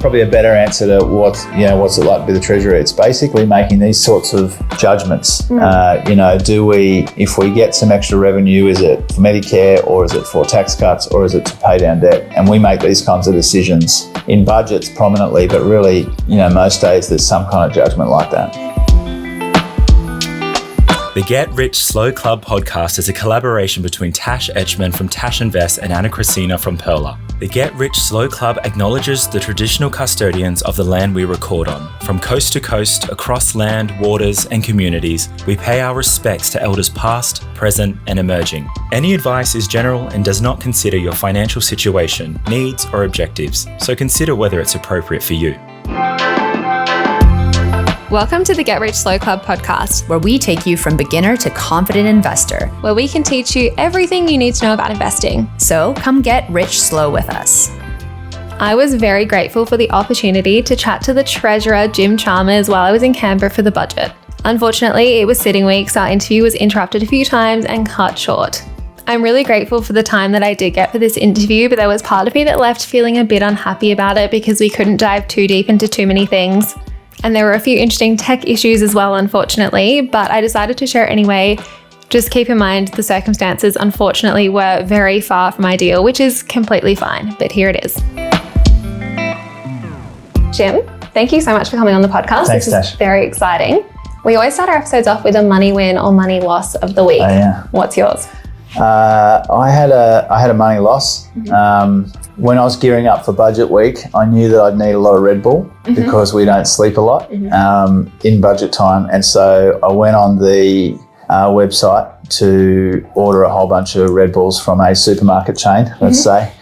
probably a better answer to what's it like to be the treasurer. It's basically making these sorts of judgments. If we get some extra revenue, is it for Medicare or is it for tax cuts or is it to pay down debt? And we make these kinds of decisions in budgets prominently, but really, most days there's some kind of judgment like that. The Get Rich Slow Club podcast is a collaboration between Tash Etchman from Tash Invest and Anna Christina from Perla. The Get Rich Slow Club acknowledges the traditional custodians of the land we record on. From coast to coast, across land, waters, and communities, we pay our respects to elders past, present, and emerging. Any advice is general and does not consider your financial situation, needs, or objectives, so consider whether it's appropriate for you. Welcome to the Get Rich Slow Club podcast, where we take you from beginner to confident investor, where we can teach you everything you need to know about investing. So come get rich slow with us. I was very grateful for the opportunity to chat to the Treasurer Jim Chalmers while I was in Canberra for the budget. Unfortunately, it was sitting week, so our interview was interrupted a few times and cut short. I'm really grateful for the time that I did get for this interview, but there was part of me that left feeling a bit unhappy about it because we couldn't dive too deep into too many things. And there were a few interesting tech issues as well, unfortunately, but I decided to share it anyway. Just keep in mind the circumstances, unfortunately, were very far from ideal, which is completely fine, but here it is. Jim, thank you so much for coming on the podcast. Thanks, this Tash. is very exciting. We always start our episodes off with a money win or money loss of the week. Oh, yeah. What's yours? I had a money loss. When I was gearing up for budget week, I knew that I'd need a lot of Red Bull because we don't sleep a lot in budget time. And so I went on the website to order a whole bunch of Red Bulls from a supermarket chain, let's say.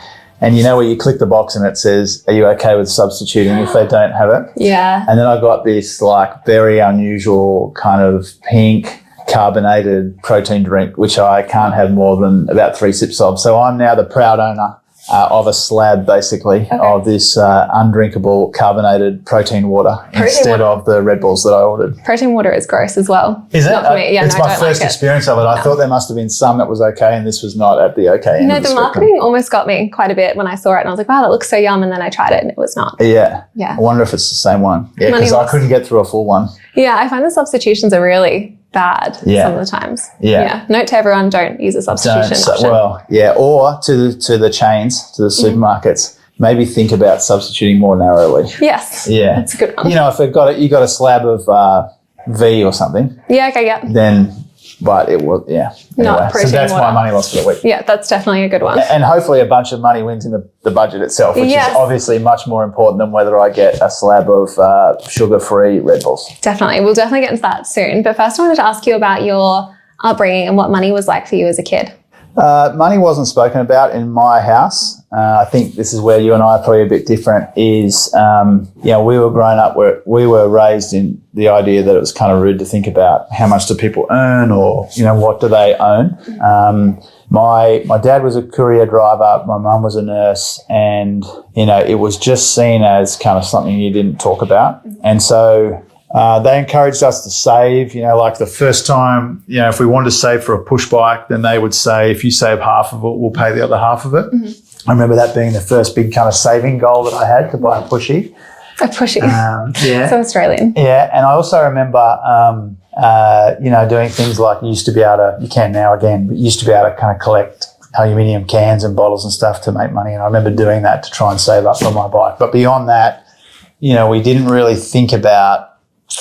And where you click the box and it says, are you okay with substituting if they don't have it? Yeah. And then I got this very unusual kind of pink carbonated protein drink, which I can't have more than about 3 sips of. So I'm now the proud owner of a slab, basically, of this undrinkable carbonated protein water instead of the Red Bulls that I ordered. Protein water is gross as well. Is it? Not for me. Yeah, it's my first experience of it. I thought there must have been some that was okay and this was not at the okay end. No, the marketing almost got me quite a bit when I saw it and I was like, wow, that looks so yum. And then I tried it and it was not. Yeah. Yeah. I wonder if it's the same one. Yeah, because I couldn't get through a full one. Yeah, I find the substitutions are really bad some of the times. Yeah. Note to everyone, don't use a substitution option. Or to the chains, to the supermarkets, maybe think about substituting more narrowly. Yes. Yeah. That's a good one. If you got a slab of V or something. Yeah, okay, yeah. Then, but it will, yeah. Anyway, Not protein so that's water. my money loss for the week. Yeah, that's definitely a good one. And hopefully a bunch of money wins in the budget itself, which is obviously much more important than whether I get a slab of sugar-free Red Bulls. Definitely. We'll definitely get into that soon. But first I wanted to ask you about your upbringing and what money was like for you as a kid. Money wasn't spoken about in my house. I think this is where you and I are probably a bit different is, we were grown up where we were raised in the idea that it was kind of rude to think about how much do people earn or, what do they own. My dad was a courier driver. My mum was a nurse and, it was just seen as kind of something you didn't talk about. And so they encouraged us to save, like the first time, if we wanted to save for a push bike, then they would say, if you save half of it, we'll pay the other half of it. I remember that being the first big kind of saving goal that I had to buy a pushy. A pushy. Yeah. So Australian. Yeah. And I also remember, doing things like you used to be able to, you can now again, but you used to be able to kind of collect aluminium cans and bottles and stuff to make money. And I remember doing that to try and save up for my bike. But beyond that, we didn't really think about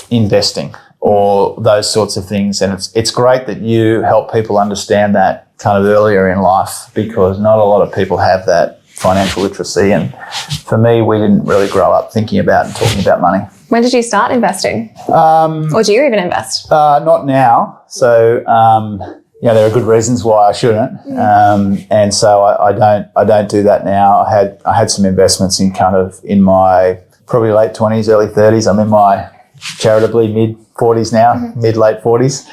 investing or those sorts of things. And it's great that you help people understand that kind of earlier in life because not a lot of people have that financial literacy. And for me, we didn't really grow up thinking about and talking about money. When did you start investing? Or do you even invest? Not now. So, there are good reasons why I shouldn't. And so I don't do that now. I had some investments in my probably late 20s, early 30s. I'm in my charitably mid-40s now, mid-late 40s.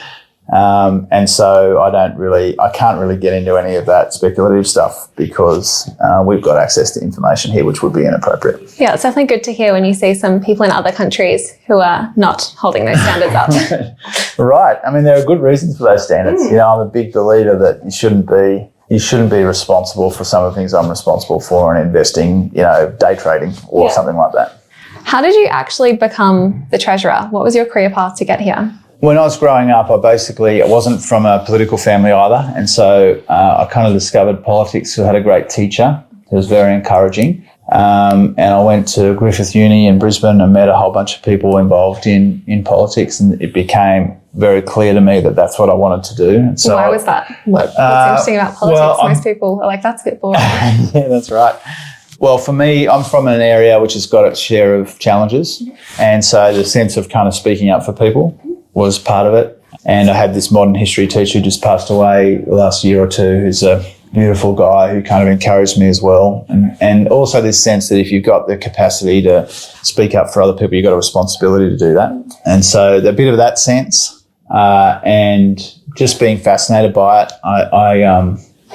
And so I can't really get into any of that speculative stuff because we've got access to information here which would be inappropriate. Yeah, it's definitely good to hear when you see some people in other countries who are not holding those standards up. Right. I mean, there are good reasons for those standards. I'm a big believer that you shouldn't be responsible for some of the things I'm responsible for in investing, day trading or something like that. How did you actually become the treasurer? What was your career path to get here? When I was growing up, I wasn't from a political family either. And so I kind of discovered politics. I had a great teacher who was very encouraging. And I went to Griffith Uni in Brisbane and met a whole bunch of people involved in politics. And it became very clear to me that that's what I wanted to do. And so why was that? What's interesting about politics? Most people are like, that's a bit boring. Yeah, that's right. Well, for me, I'm from an area which has got its share of challenges. And so the sense of kind of speaking up for people was part of it. And I had this modern history teacher who just passed away the last year or two, who's a beautiful guy who kind of encouraged me as well. And also this sense that if you've got the capacity to speak up for other people, you've got a responsibility to do that. And so a bit of that sense and just being fascinated by it.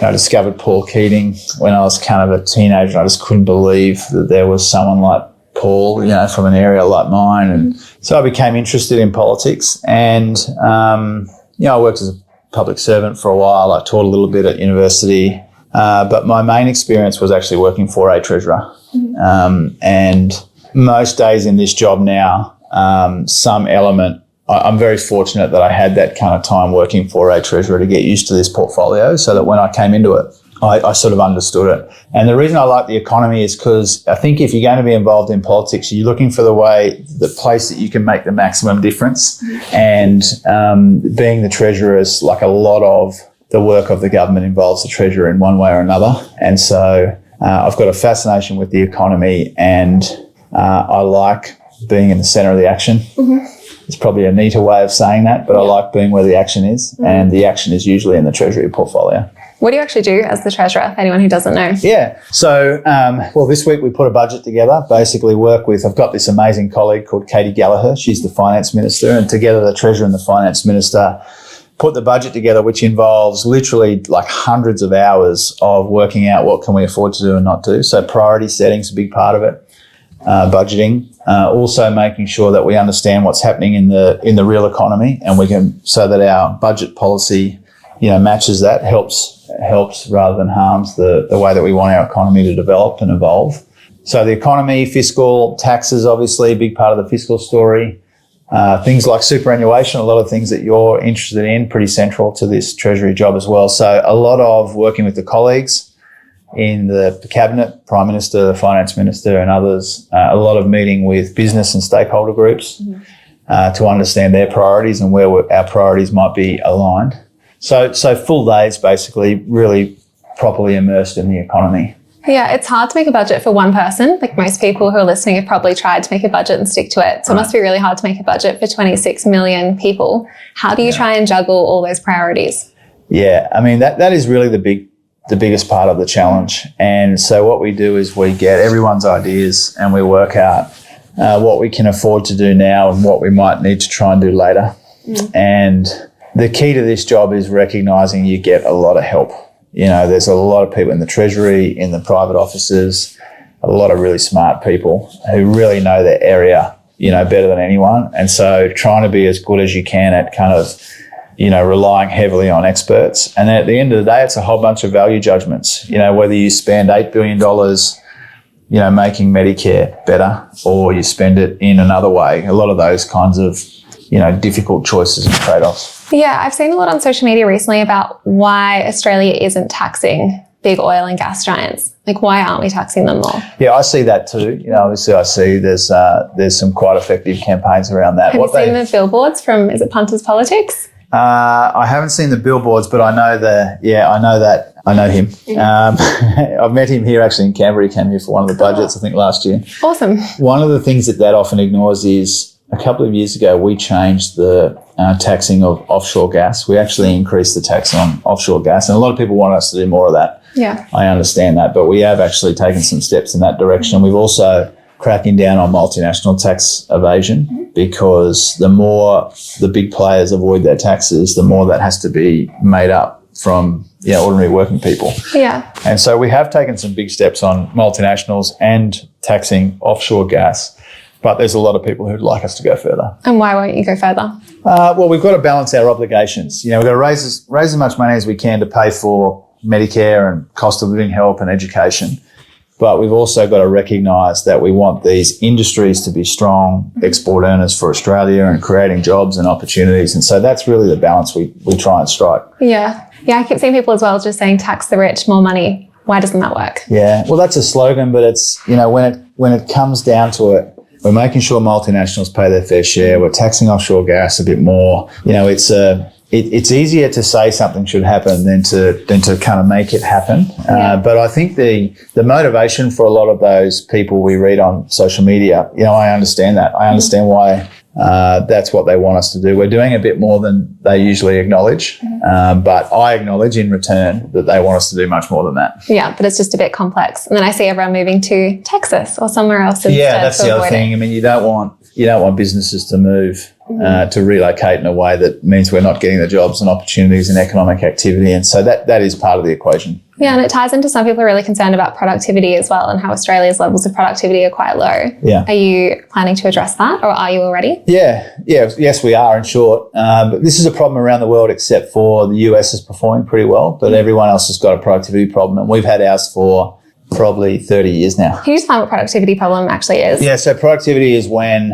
I discovered Paul Keating when I was kind of a teenager, and I just couldn't believe that there was someone like Paul, from an area like mine. And so I became interested in politics and, I worked as a public servant for a while. I taught a little bit at university, but my main experience was actually working for a treasurer. And most days in this job now, some element, I'm very fortunate that I had that kind of time working for a treasurer to get used to this portfolio so that when I came into it, I sort of understood it. And the reason I like the economy is because I think if you're going to be involved in politics, you're looking for the place that you can make the maximum difference. And being the treasurer is like a lot of the work of the government involves the treasurer in one way or another. And so I've got a fascination with the economy and I like being in the centre of the action. It's probably a neater way of saying that, but I like being where the action is. And the action is usually in the treasury portfolio. What do you actually do as the treasurer, for anyone who doesn't know? Yeah. So, this week we put a budget together, basically I've got this amazing colleague called Katie Gallagher. She's the finance minister, and together the treasurer and the finance minister put the budget together, which involves literally like hundreds of hours of working out what can we afford to do and not do. So priority setting is a big part of it, budgeting, also making sure that we understand what's happening in the real economy, and so that our budget policy matches that, helps rather than harms the way that we want our economy to develop and evolve. So the economy, fiscal, taxes, obviously a big part of the fiscal story. Things like superannuation, a lot of things that you're interested in, pretty central to this treasury job as well. So a lot of working with the colleagues in the cabinet, Prime Minister, the Finance Minister and others, a lot of meeting with business and stakeholder groups to understand their priorities and where our priorities might be aligned. So full days, basically, really properly immersed in the economy. Yeah, it's hard to make a budget for one person. Like most people who are listening have probably tried to make a budget and stick to it. So it must be really hard to make a budget for 26 million people. How do you try and juggle all those priorities? Yeah, I mean, that is really the biggest part of the challenge. And so what we do is we get everyone's ideas and we work out what we can afford to do now and what we might need to try and do later. And the key to this job is recognising you get a lot of help. There's a lot of people in the treasury, in the private offices, a lot of really smart people who really know their area, better than anyone. And so trying to be as good as you can at kind of, relying heavily on experts. And then at the end of the day, it's a whole bunch of value judgments, whether you spend $8 billion, making Medicare better or you spend it in another way. A lot of those kinds of difficult choices and trade-offs. Yeah, I've seen a lot on social media recently about why Australia isn't taxing big oil and gas giants. Like, why aren't we taxing them more? Yeah, I see that too. Obviously I see there's some quite effective campaigns around that. Have you seen the billboards from, is it Punters Politics? I haven't seen the billboards, but I know him. I've met him here actually in Canberra. He came here for one of the budgets, I think, last year. Awesome. One of the things that often ignores is a couple of years ago, we changed the taxing of offshore gas. We actually increased the tax on offshore gas, and a lot of people want us to do more of that. Yeah. I understand that, but we have actually taken some steps in that direction. We've also cracking down on multinational tax evasion because the more the big players avoid their taxes, the more that has to be made up from ordinary working people. Yeah. And so we have taken some big steps on multinationals and taxing offshore gas. But there's a lot of people who'd like us to go further. And why won't you go further? Well, we've got to balance our obligations. We've got to raise as much money as we can to pay for Medicare and cost of living help and education. But we've also got to recognise that we want these industries to be strong export earners for Australia and creating jobs and opportunities. And so that's really the balance we try and strike. Yeah. Yeah, I keep seeing people as well just saying tax the rich, more money. Why doesn't that work? Yeah, well, that's a slogan, but it's, when it comes down to it, we're making sure multinationals pay their fair share. We're taxing offshore gas a bit more. It's easier to say something should happen than to kind of make it happen. But I think the motivation for a lot of those people we read on social media, I understand that. I understand why that's what they want us to do. We're doing a bit more than they usually acknowledge, but I acknowledge in return that they want us to do much more than that. Yeah, but it's just a bit complex. And then I see everyone moving to Texas or somewhere else instead. Yeah, that's the other thing. I mean, you don't want businesses to move, to relocate in a way that means we're not getting the jobs and opportunities and economic activity. And so that is part of the equation. Yeah, and it ties into some people are really concerned about productivity as well and how Australia's levels of productivity are quite low. Yeah. Are you planning to address that, or are you already? Yes, we are, in short. But this is a problem around the world, except for the US is performing pretty well, but everyone else has got a productivity problem, and we've had ours for probably 30 years now. Can you define what productivity problem actually is? Yeah, so productivity is when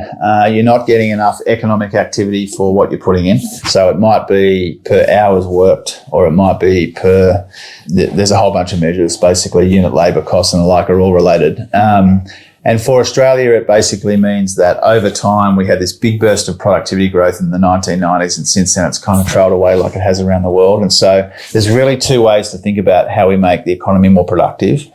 you're not getting enough economic activity for what you're putting in. So it might be per hours worked, or it might be there's a whole bunch of measures, basically unit labour costs and the like are all related. And for Australia, it basically means that over time we had this big burst of productivity growth in the 1990s, and since then it's kind of trailed away like it has around the world. And so there's really two ways to think about how we make the economy more productive.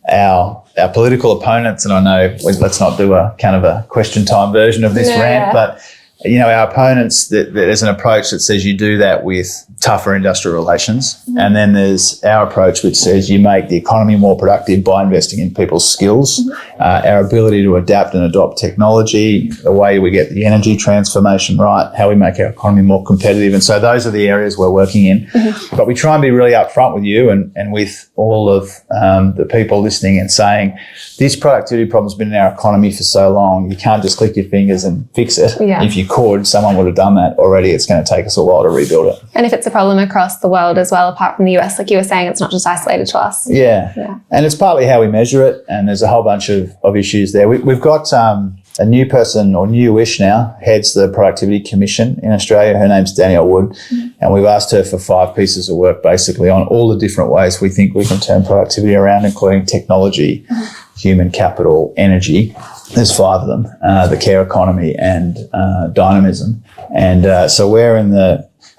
Our political opponents, and I know let's not do a kind of a question time version of this rant, but our opponents, there's an approach that says you do that with tougher industrial relations. And then there's our approach, which says you make the economy more productive by investing in people's skills, our ability to adapt and adopt technology, the way we get the energy transformation right, how we make our economy more competitive. And so those are the areas we're working in. But we try and be really upfront with you and with all of the people listening and saying, this productivity problem's been in our economy for so long, you can't just click your fingers and fix it. Yeah. If you could, someone would have done that already. It's going to take us a while to rebuild it. And if it's a problem across the world as well, apart from the US, like you were saying, it's not just isolated to us. Yeah. And it's partly how we measure it, and there's a whole bunch of issues there. We've got a new person, or newish now, heads the Productivity Commission in Australia. Her name's Danielle Wood, and we've asked her for 5 pieces of work basically on all the different ways we think we can turn productivity around, including technology, human capital, energy. There's 5 of them, the care economy and dynamism. And so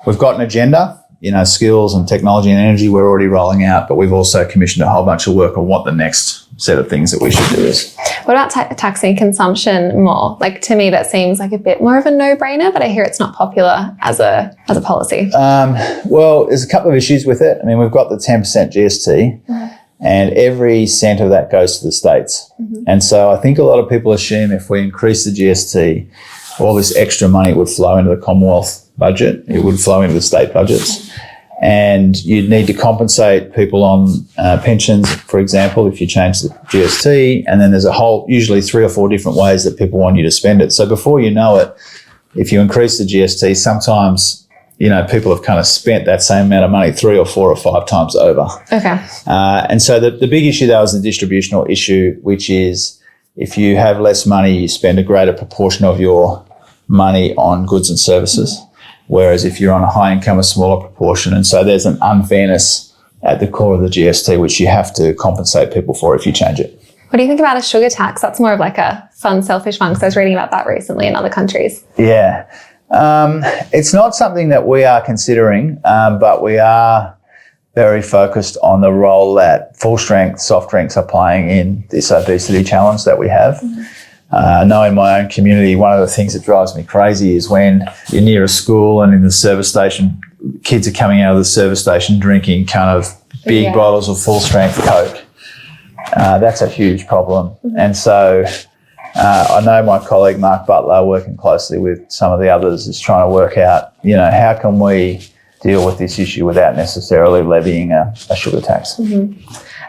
we've got an agenda, skills and technology and energy we're already rolling out, but we've also commissioned a whole bunch of work on what the next set of things that we should do is. What about taxing consumption more? Like, to me, that seems like a bit more of a no-brainer, but I hear it's not popular as a policy. Well, there's a couple of issues with it. I mean, we've got the 10% GST, and every cent of that goes to the states. And so I think a lot of people assume if we increase the GST, all this extra money would flow into the Commonwealth budget. It would flow into the state budgets. And you'd need to compensate people on pensions, for example, if you change the GST. And then there's usually 3 or 4 different ways that people want you to spend it. So before you know it, if you increase the GST, sometimes people have kind of spent that same amount of money 3 or 4 or 5 times over. Okay. And so the big issue, though, is the distributional issue, which is if you have less money, you spend a greater proportion of your money on goods and services, whereas if you're on a high income, a smaller proportion. And so there's an unfairness at the core of the GST, which you have to compensate people for if you change it. What do you think about a sugar tax? That's more of like a fun, selfish one, because I was reading about that recently in other countries. Yeah. It's not something that we are considering, but we are very focused on the role that full-strength soft drinks are playing in this obesity challenge that we have. I know in my own community, one of the things that drives me crazy is when you're near a school and in the service station, kids are coming out of the service station drinking kind of big bottles of full-strength Coke. That's a huge problem. And so I know my colleague Mark Butler, working closely with some of the others, is trying to work out, how can we deal with this issue without necessarily levying a sugar tax.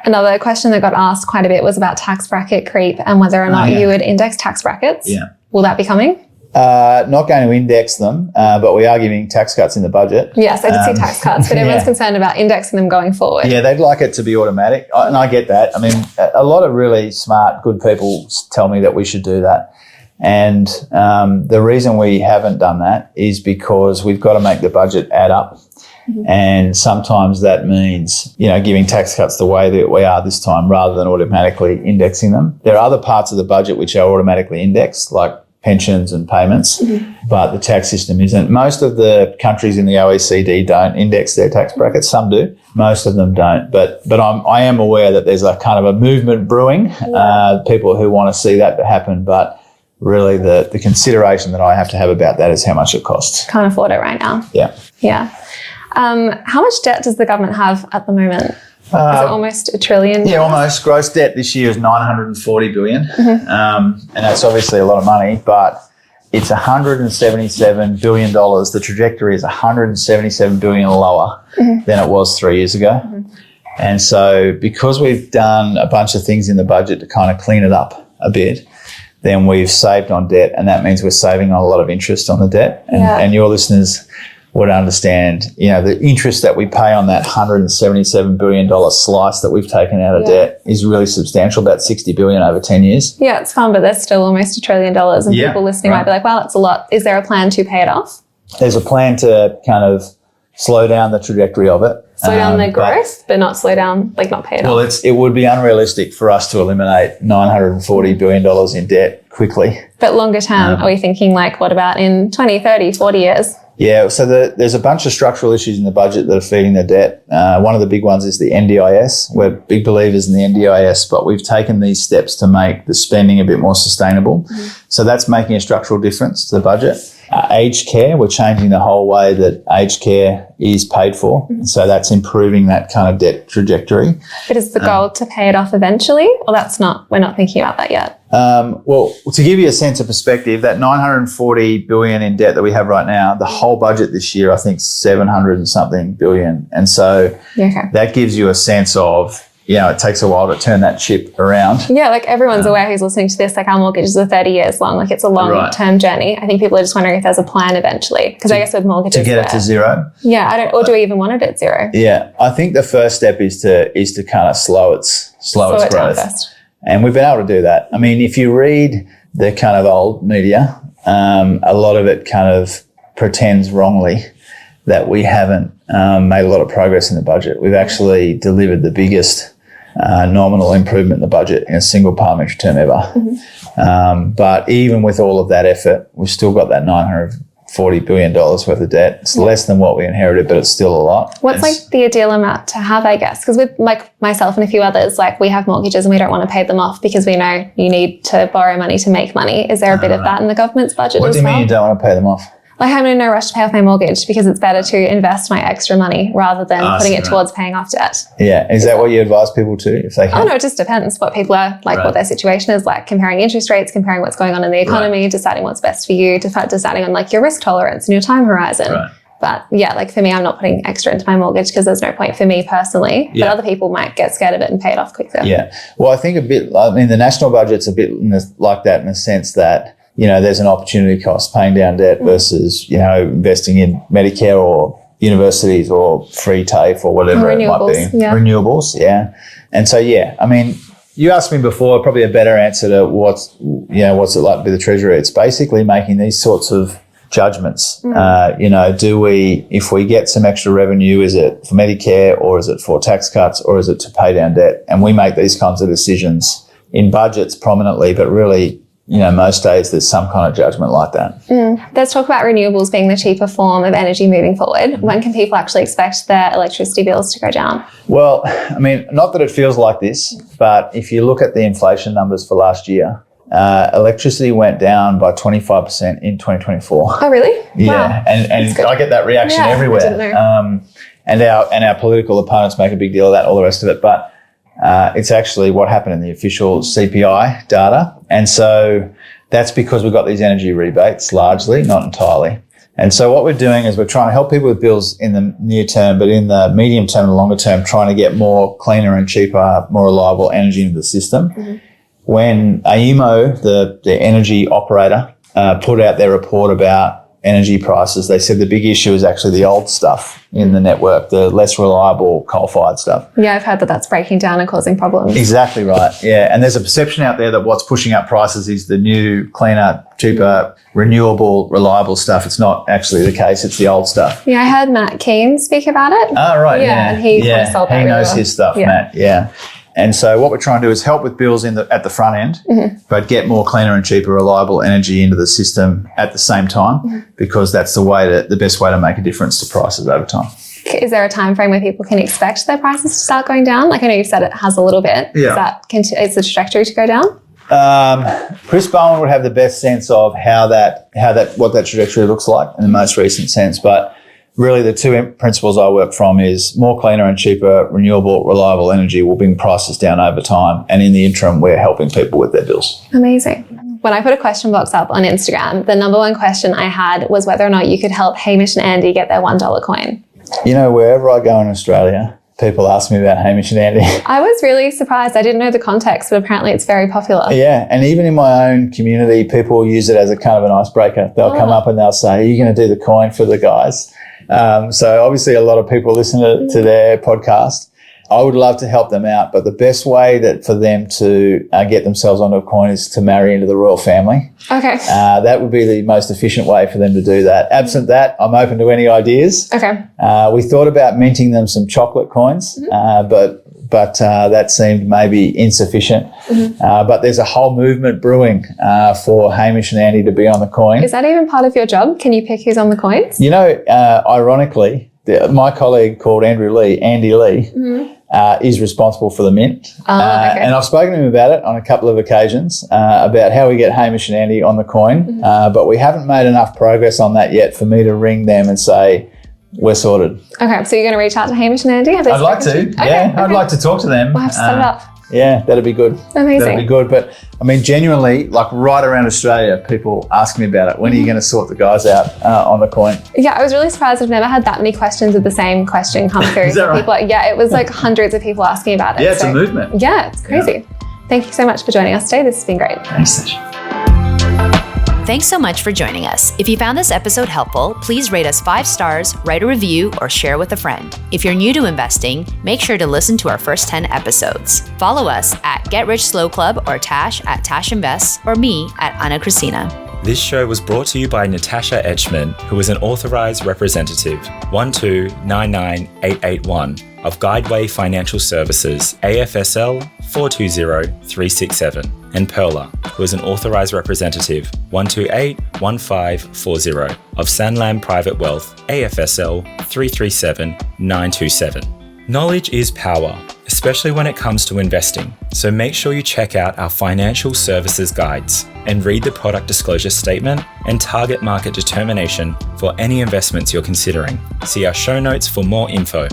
Another question that got asked quite a bit was about tax bracket creep and whether or not you would index tax brackets. Yeah. Will that be coming? Not going to index them, but we are giving tax cuts in the budget. Yes, I did see tax cuts, but everyone's concerned about indexing them going forward. Yeah, they'd like it to be automatic, and I get that. I mean, a lot of really smart, good people tell me that we should do that. And the reason we haven't done that is because we've got to make the budget add up. And sometimes that means, giving tax cuts the way that we are this time rather than automatically indexing them. There are other parts of the budget which are automatically indexed, like pensions and payments, but the tax system isn't. Most of the countries in the OECD don't index their tax brackets. Some do. Most of them don't. But I am aware that there's a kind of a movement brewing, people who want to see that happen. But really the consideration that I have to have about that is how much it costs. Can't afford it right now. Yeah. Yeah. How much debt does the government have at the moment? Is it almost $1 trillion? Yeah, almost. Gross debt this year is $940 billion. And that's obviously a lot of money, but it's $177 billion. The trajectory is $177 billion lower than it was 3 years ago. And so because we've done a bunch of things in the budget to kind of clean it up a bit, then we've saved on debt, and that means we're saving on a lot of interest on the debt. And your listeners would understand, the interest that we pay on that $177 billion slice that we've taken out of debt is really substantial, about $60 billion over 10 years. Yeah, it's fun, but there's still almost $1 trillion, and people listening might be like, wow, that's a lot. Is there a plan to pay it off? There's a plan to kind of slow down the trajectory of it. Slow down the growth, but not slow down, not pay it off. Well, it would be unrealistic for us to eliminate $940 billion in debt quickly. But longer term, are we thinking what about in 20, 30, 40 years? Yeah, so there's a bunch of structural issues in the budget that are feeding the debt. One of the big ones is the NDIS. We're big believers in the NDIS, but we've taken these steps to make the spending a bit more sustainable. So that's making a structural difference to the budget. Aged care, we're changing the whole way that aged care is paid for. So that's improving that kind of debt trajectory. But is the goal to pay it off eventually? Or we're not thinking about that yet? Well, to give you a sense of perspective, that $940 billion in debt that we have right now, the whole budget this year, I think $700 and something billion. And so that gives you a sense of, it takes a while to turn that ship around. Yeah, everyone's aware who's listening to this, our mortgages are 30 years long. It's a long-term journey. I think people are just wondering if there's a plan eventually. Because I guess with mortgages... To get it to zero? Yeah, or do we even want it at zero? Yeah, I think the first step is to kind of slow its growth. Down first. And we've been able to do that. I mean, if you read the kind of old media, a lot of it kind of pretends wrongly that we haven't made a lot of progress in the budget. We've actually delivered the biggest nominal improvement in the budget in a single parliamentary term ever. But even with all of that effort, we've still got that $940 billion worth of debt. It's less than what we inherited, but it's still a lot. What's the ideal amount to have, I guess? Because with myself and a few others, we have mortgages and we don't want to pay them off because we know you need to borrow money to make money. Is there a bit of that in the government's budget as well? What do you mean you don't want to pay them off? I'm in no rush to pay off my mortgage because it's better to invest my extra money rather than putting it towards paying off debt. Yeah. Is that what you advise people to if they can? Oh, no, it just depends what people are what their situation is comparing interest rates, comparing what's going on in the economy, deciding what's best for you, deciding on your risk tolerance and your time horizon. Right. But for me, I'm not putting extra into my mortgage because there's no point for me personally. Yeah. But other people might get scared of it and pay it off quicker. Yeah. Well, I think the national budget's a bit like that in the sense that, there's an opportunity cost paying down debt versus, investing in Medicare or universities or free TAFE or whatever it might be. Yeah. Renewables, yeah. And so, you asked me before, probably a better answer to what's it like to be the Treasurer. It's basically making these sorts of judgments. If we get some extra revenue, is it for Medicare or is it for tax cuts or is it to pay down debt? And we make these kinds of decisions in budgets prominently, but really, most days there's some kind of judgment like that. Let's talk about renewables being the cheaper form of energy moving forward. When can people actually expect their electricity bills to go down? Well, not that it feels like this, but if you look at the inflation numbers for last year, electricity went down by 25% in 2024. Oh, really? Yeah, wow. and I get that reaction everywhere. I didn't know. And our political opponents make a big deal of that, all the rest of it, but it's actually what happened in the official CPI data. And so that's because we've got these energy rebates largely, not entirely. And so what we're doing is we're trying to help people with bills in the near term, but in the medium term and longer term, trying to get more cleaner and cheaper, more reliable energy into the system. When AEMO, the energy operator, put out their report about energy prices, they said the big issue is actually the old stuff in the network, the less reliable coal-fired stuff. Yeah, I've heard that that's breaking down and causing problems. Exactly right, yeah. And there's a perception out there that what's pushing up prices is the new, cleaner, cheaper, renewable, reliable stuff. It's not actually the case. It's the old stuff. Yeah, I heard Matt Keane speak about it. Oh, right, yeah. And he kind of sold that he really knows well. his stuff, Yeah. Matt, yeah. And so what we're trying to do is help with bills at the front end, but get more cleaner and cheaper, reliable energy into the system at the same time, because that's the best way to make a difference to prices over time. Is there a time frame where people can expect their prices to start going down? Like I know you've said it has a little bit. Yeah. Is the trajectory to go down? Chris Bowen would have the best sense of what that trajectory looks like in the most recent sense, but really the two principles I work from is more cleaner and cheaper, renewable, reliable energy will bring prices down over time. And in the interim, we're helping people with their bills. Amazing. When I put a question box up on Instagram, the number one question I had was whether or not you could help Hamish and Andy get their $1 coin. You know, wherever I go in Australia, people ask me about Hamish and Andy. I was really surprised. I didn't know the context, but apparently it's very popular. Yeah, and even in my own community, people use it as a kind of an icebreaker. They'll come up and they'll say, are you going to do the coin for the guys? So obviously a lot of people listen to their podcast. I would love to help them out, but the best way for them to get themselves onto a coin is to marry into the royal family. Okay. That would be the most efficient way for them to do that. Absent that, I'm open to any ideas. Okay. We thought about minting them some chocolate coins, but that seemed maybe insufficient. But there's a whole movement brewing for Hamish and Andy to be on the coin. Is that even part of your job? Can you pick who's on the coins? You know, ironically, my colleague called Andy Lee, is responsible for the mint. Okay. And I've spoken to him about it on a couple of occasions, about how we get Hamish and Andy on the coin, but we haven't made enough progress on that yet for me to ring them and say, we're sorted. Okay, so you're going to reach out to Hamish and Andy? I'd like to, I'd like to talk to them. We'll have to set it up. Yeah, that'd be good. Amazing. That'd be good. But I mean, genuinely, like right around Australia, people ask me about it. When are you going to sort the guys out on the coin? Yeah, I was really surprised. I've never had that many questions with the same question come through. Is that right? People, it was like hundreds of people asking about it. Yeah, it's a movement. Yeah, it's crazy. Thank you so much for joining us today. This has been great. Thanks, Tash. Thanks so much for joining us. If you found this episode helpful, please rate us 5 stars, write a review, or share with a friend. If you're new to investing, make sure to listen to our first 10 episodes. Follow us at Get Rich Slow Club or Tash at Tash Invest or me at Ana Cristina. This show was brought to you by Natasha Etchman, who is an authorized representative 1299881 of Guideway Financial Services, AFSL 420367, and Perla, who is an authorized representative 1281540 of Sanlam Private Wealth, AFSL 337927. Knowledge is power, especially when it comes to investing, so make sure you check out our financial services guides and read the product disclosure statement and target market determination for any investments you're considering. See our show notes for more info.